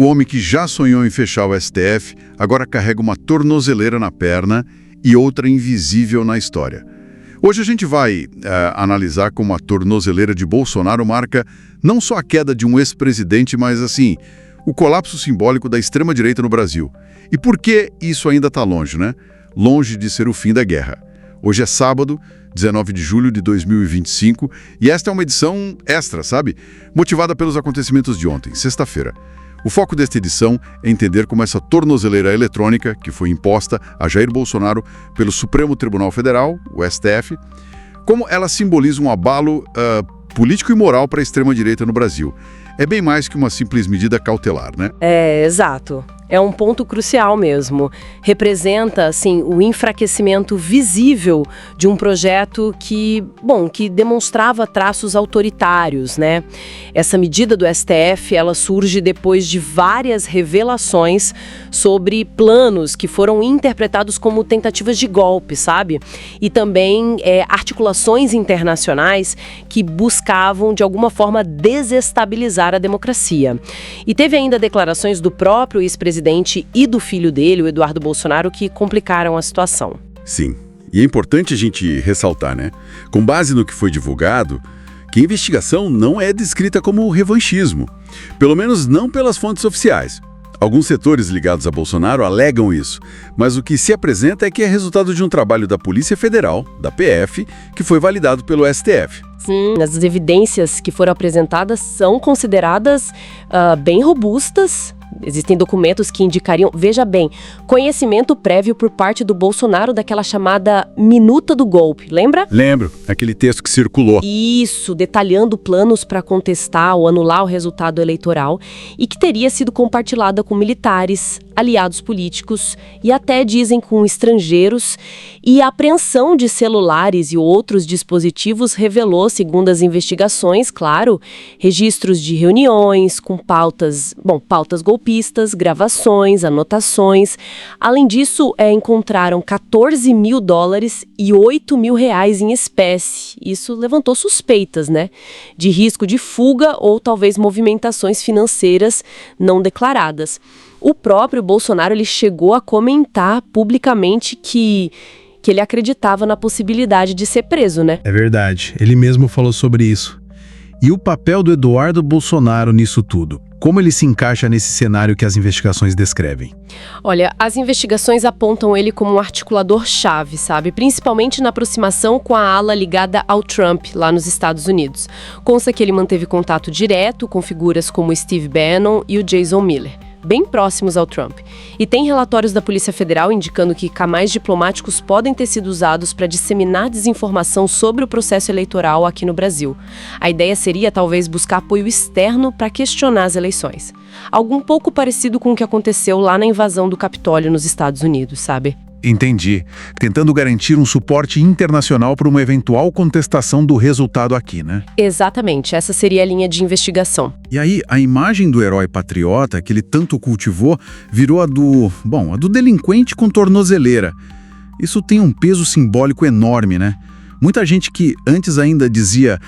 O homem que já sonhou em fechar o STF agora carrega uma tornozeleira na perna e outra invisível na história. Hoje a gente vai analisar como a tornozeleira de Bolsonaro marca não só a queda de um ex-presidente, mas assim, o colapso simbólico da extrema-direita no Brasil. E por que isso ainda está longe, né? Longe de ser o fim da guerra. Hoje é sábado, 19 de julho de 2025, e esta é uma edição extra, sabe? Motivada pelos acontecimentos de ontem, sexta-feira. O foco desta edição é entender como essa tornozeleira eletrônica, que foi imposta a Jair Bolsonaro pelo Supremo Tribunal Federal, o STF, como ela simboliza um abalo político e moral para a extrema-direita no Brasil. É bem mais que uma simples medida cautelar, né? É, exato. É um ponto crucial mesmo. Representa, assim, o enfraquecimento visível de um projeto que demonstrava traços autoritários, né? Essa medida do STF, ela surge depois de várias revelações sobre planos que foram interpretados como tentativas de golpe, sabe? E também articulações internacionais que buscavam, de alguma forma, desestabilizar a democracia. E teve ainda declarações do próprio ex-presidente e do filho dele, o Eduardo Bolsonaro, que complicaram a situação. Sim, e é importante a gente ressaltar, né? Com base no que foi divulgado, que a investigação não é descrita como revanchismo, pelo menos não pelas fontes oficiais. Alguns setores ligados a Bolsonaro alegam isso, mas o que se apresenta é que é resultado de um trabalho da Polícia Federal, da PF, que foi validado pelo STF. Sim, as evidências que foram apresentadas são consideradas bem robustas. Existem documentos que indicariam, veja bem, conhecimento prévio por parte do Bolsonaro daquela chamada minuta do golpe, lembra? Lembro, aquele texto que circulou. Isso, detalhando planos para contestar ou anular o resultado eleitoral e que teria sido compartilhada com militares, aliados políticos e até, dizem, com estrangeiros. E a apreensão de celulares e outros dispositivos revelou, segundo as investigações, claro, registros de reuniões com pautas golpistas, gravações, anotações. Além disso, encontraram $14 mil e R$8 mil em espécie. Isso levantou suspeitas, né? De risco de fuga ou talvez movimentações financeiras não declaradas. O próprio Bolsonaro ele chegou a comentar publicamente que ele acreditava na possibilidade de ser preso, né? É verdade, ele mesmo falou sobre isso. E o papel do Eduardo Bolsonaro nisso tudo? Como ele se encaixa nesse cenário que as investigações descrevem? Olha, as investigações apontam ele como um articulador-chave, sabe? Principalmente na aproximação com a ala ligada ao Trump, lá nos Estados Unidos. Consta que ele manteve contato direto com figuras como Steve Bannon e o Jason Miller, bem próximos ao Trump. E tem relatórios da Polícia Federal indicando que canais diplomáticos podem ter sido usados para disseminar desinformação sobre o processo eleitoral aqui no Brasil. A ideia seria talvez buscar apoio externo para questionar as eleições. Algo um pouco parecido com o que aconteceu lá na invasão do Capitólio nos Estados Unidos, sabe? Entendi. Tentando garantir um suporte internacional para uma eventual contestação do resultado aqui, né? Exatamente, essa seria a linha de investigação. E aí, a imagem do herói patriota que ele tanto cultivou virou a do delinquente com tornozeleira. Isso tem um peso simbólico enorme, né? Muita gente que antes ainda dizia,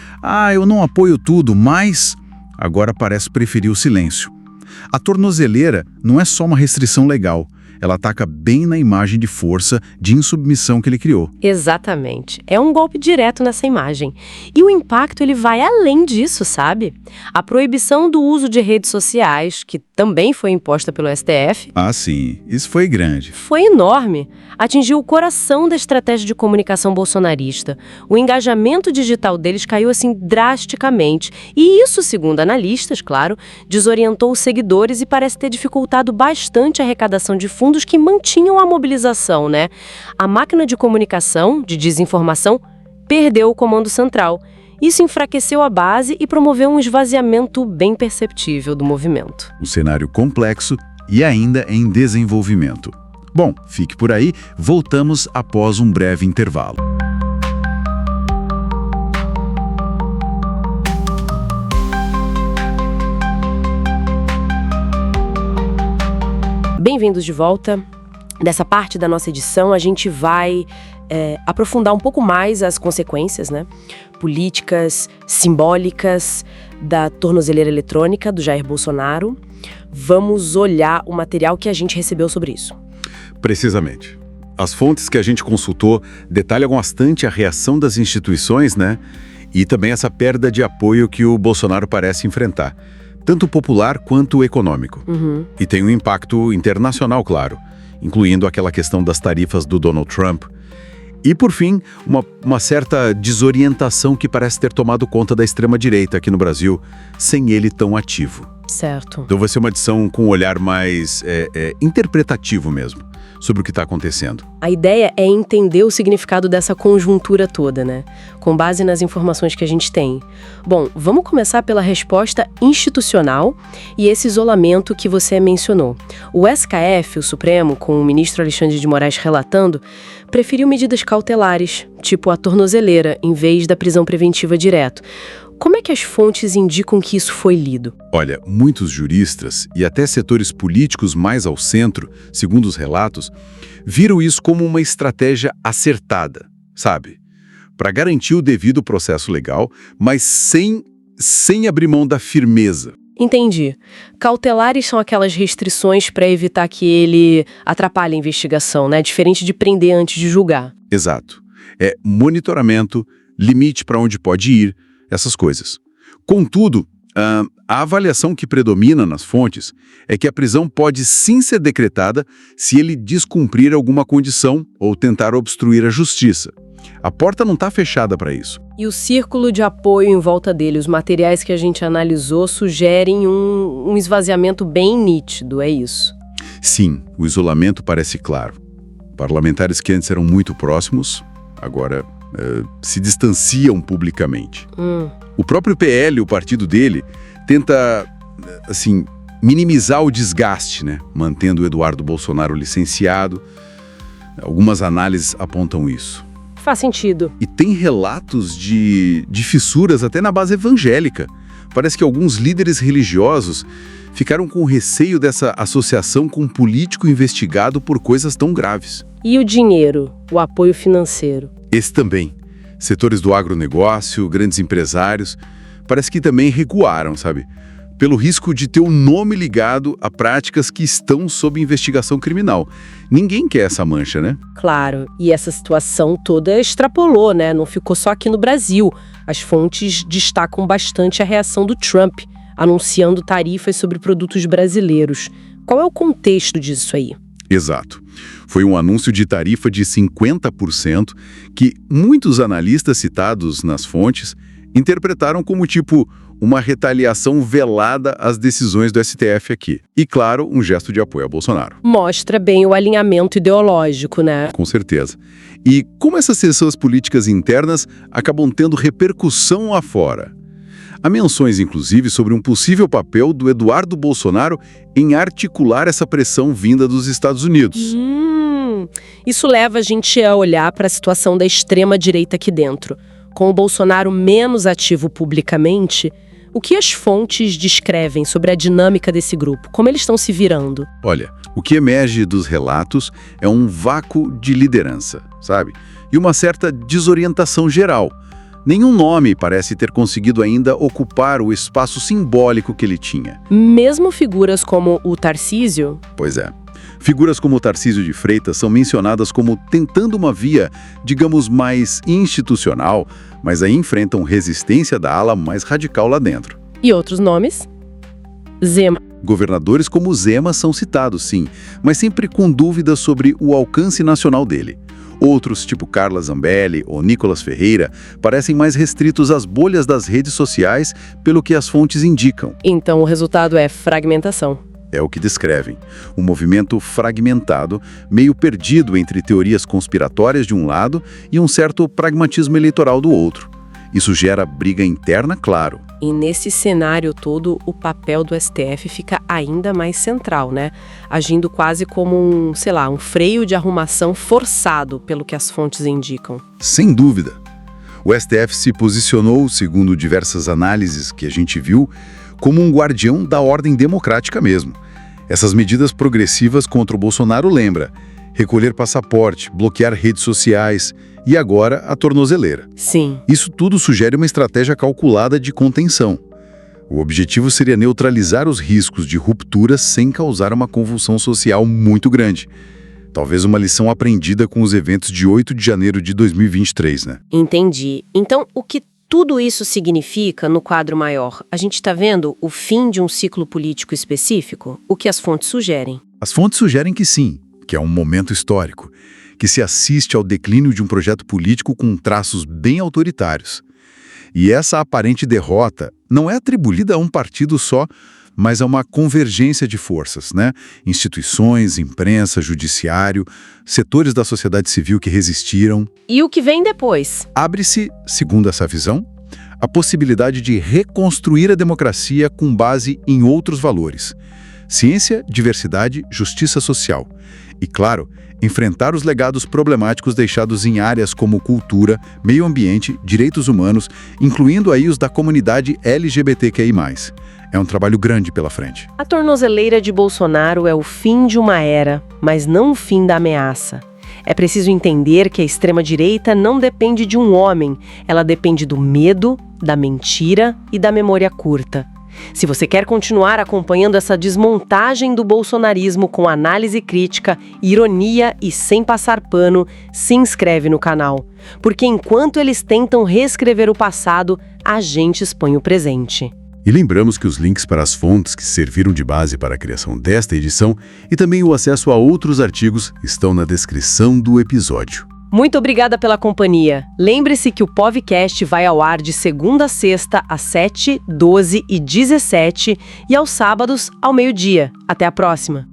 eu não apoio tudo, mas agora parece preferir o silêncio. A tornozeleira não é só uma restrição legal. Ela ataca bem na imagem de força, de insubmissão que ele criou. Exatamente. É um golpe direto nessa imagem. E o impacto ele vai além disso, sabe? A proibição do uso de redes sociais, que também foi imposta pelo STF. Ah, sim. Isso foi grande. Foi enorme. Atingiu o coração da estratégia de comunicação bolsonarista. O engajamento digital deles caiu assim drasticamente. E isso, segundo analistas, claro, desorientou os seguidores e parece ter dificultado bastante a arrecadação de fundos que mantinham a mobilização, né? A máquina de comunicação, de desinformação, perdeu o comando central. Isso enfraqueceu a base e promoveu um esvaziamento bem perceptível do movimento. Um cenário complexo e ainda em desenvolvimento. Bom, fique por aí, voltamos após um breve intervalo. Bem-vindos de volta. Nessa parte da nossa edição, a gente vai aprofundar um pouco mais as consequências, né, políticas, simbólicas da tornozeleira eletrônica do Jair Bolsonaro, Vamos olhar o material que a gente recebeu sobre isso. Precisamente. As fontes que a gente consultou detalham bastante a reação das instituições, né? E também essa perda de apoio que o Bolsonaro parece enfrentar, tanto popular quanto econômico. E tem um impacto internacional, claro, incluindo aquela questão das tarifas do Donald Trump. E, por fim, uma certa desorientação que parece ter tomado conta da extrema-direita aqui no Brasil, sem ele tão ativo. Certo. Então vai ser uma edição com um olhar mais interpretativo mesmo, sobre o que está acontecendo. A ideia é entender o significado dessa conjuntura toda, né? Com base nas informações que a gente tem. Bom, vamos começar pela resposta institucional e esse isolamento que você mencionou. O STF, o Supremo, com o ministro Alexandre de Moraes relatando, preferiu medidas cautelares, tipo a tornozeleira, em vez da prisão preventiva direto. Como é que as fontes indicam que isso foi lido? Olha, muitos juristas e até setores políticos mais ao centro, segundo os relatos, viram isso como uma estratégia acertada, sabe? Para garantir o devido processo legal, mas sem abrir mão da firmeza. Entendi. Cautelares são aquelas restrições para evitar que ele atrapalhe a investigação, né? Diferente de prender antes de julgar. Exato. É monitoramento, limite para onde pode ir, essas coisas. Contudo, a avaliação que predomina nas fontes é que a prisão pode sim ser decretada se ele descumprir alguma condição ou tentar obstruir a justiça. A porta não está fechada para isso. E o círculo de apoio em volta dele, os materiais que a gente analisou, sugerem um esvaziamento bem nítido, é isso? Sim, o isolamento parece claro. Parlamentares que antes eram muito próximos, agora se distanciam publicamente. O próprio PL, o partido dele, tenta, assim, minimizar o desgaste, né? Mantendo o Eduardo Bolsonaro licenciado. Algumas análises apontam isso. Faz sentido. E tem relatos de fissuras até na base evangélica. Parece que alguns líderes religiosos ficaram com receio dessa associação com um político investigado por coisas tão graves. E o dinheiro, o apoio financeiro? Esse também. Setores do agronegócio, grandes empresários, parece que também recuaram, sabe? Pelo risco de ter o nome ligado a práticas que estão sob investigação criminal. Ninguém quer essa mancha, né? Claro, e essa situação toda extrapolou, né? Não ficou só aqui no Brasil. As fontes destacam bastante a reação do Trump, anunciando tarifas sobre produtos brasileiros. Qual é o contexto disso aí? Exato. Foi um anúncio de tarifa de 50% que muitos analistas citados nas fontes interpretaram como tipo uma retaliação velada às decisões do STF aqui. E, claro, um gesto de apoio a Bolsonaro. Mostra bem o alinhamento ideológico, né? Com certeza. E como essas tensões políticas internas acabam tendo repercussão lá fora? Há menções, inclusive, sobre um possível papel do Eduardo Bolsonaro em articular essa pressão vinda dos Estados Unidos. Isso leva a gente a olhar para a situação da extrema-direita aqui dentro. Com o Bolsonaro menos ativo publicamente, o que as fontes descrevem sobre a dinâmica desse grupo? Como eles estão se virando? Olha, o que emerge dos relatos é um vácuo de liderança, sabe? E uma certa desorientação geral. Nenhum nome parece ter conseguido ainda ocupar o espaço simbólico que ele tinha. Mesmo figuras como o Tarcísio? Pois é. Figuras como o Tarcísio de Freitas são mencionadas como tentando uma via, digamos, mais institucional, mas aí enfrentam resistência da ala mais radical lá dentro. E outros nomes? Zema. Governadores como Zema são citados, sim, mas sempre com dúvidas sobre o alcance nacional dele. Outros, tipo Carla Zambelli ou Nicolas Ferreira, parecem mais restritos às bolhas das redes sociais, pelo que as fontes indicam. Então o resultado é fragmentação. É o que descrevem. Um movimento fragmentado, meio perdido entre teorias conspiratórias de um lado e um certo pragmatismo eleitoral do outro. Isso gera briga interna, claro. E nesse cenário todo, o papel do STF fica ainda mais central, né? Agindo quase como um freio de arrumação forçado, pelo que as fontes indicam. Sem dúvida. O STF se posicionou, segundo diversas análises que a gente viu, como um guardião da ordem democrática mesmo. Essas medidas progressivas contra o Bolsonaro lembra recolher passaporte, bloquear redes sociais e agora a tornozeleira. Sim. Isso tudo sugere uma estratégia calculada de contenção. O objetivo seria neutralizar os riscos de ruptura sem causar uma convulsão social muito grande. Talvez uma lição aprendida com os eventos de 8 de janeiro de 2023, né? Entendi. Então, o que tudo isso significa no quadro maior? A gente está vendo o fim de um ciclo político específico? O que as fontes sugerem? As fontes sugerem que sim, que é um momento histórico, que se assiste ao declínio de um projeto político com traços bem autoritários. E essa aparente derrota não é atribuída a um partido só, mas a uma convergência de forças, né? Instituições, imprensa, judiciário, setores da sociedade civil que resistiram. E o que vem depois? Abre-se, segundo essa visão, a possibilidade de reconstruir a democracia com base em outros valores: ciência, diversidade, justiça social. E, claro, enfrentar os legados problemáticos deixados em áreas como cultura, meio ambiente, direitos humanos, incluindo aí os da comunidade LGBTQI+. É um trabalho grande pela frente. A tornozeleira de Bolsonaro é o fim de uma era, mas não o fim da ameaça. É preciso entender que a extrema-direita não depende de um homem, ela depende do medo, da mentira e da memória curta. Se você quer continuar acompanhando essa desmontagem do bolsonarismo com análise crítica, ironia e sem passar pano, se inscreve no canal. Porque enquanto eles tentam reescrever o passado, a gente expõe o presente. E lembramos que os links para as fontes que serviram de base para a criação desta edição e também o acesso a outros artigos estão na descrição do episódio. Muito obrigada pela companhia. Lembre-se que o podcast vai ao ar de segunda a sexta, às 7, 12 e 17 e aos sábados, ao meio-dia. Até a próxima!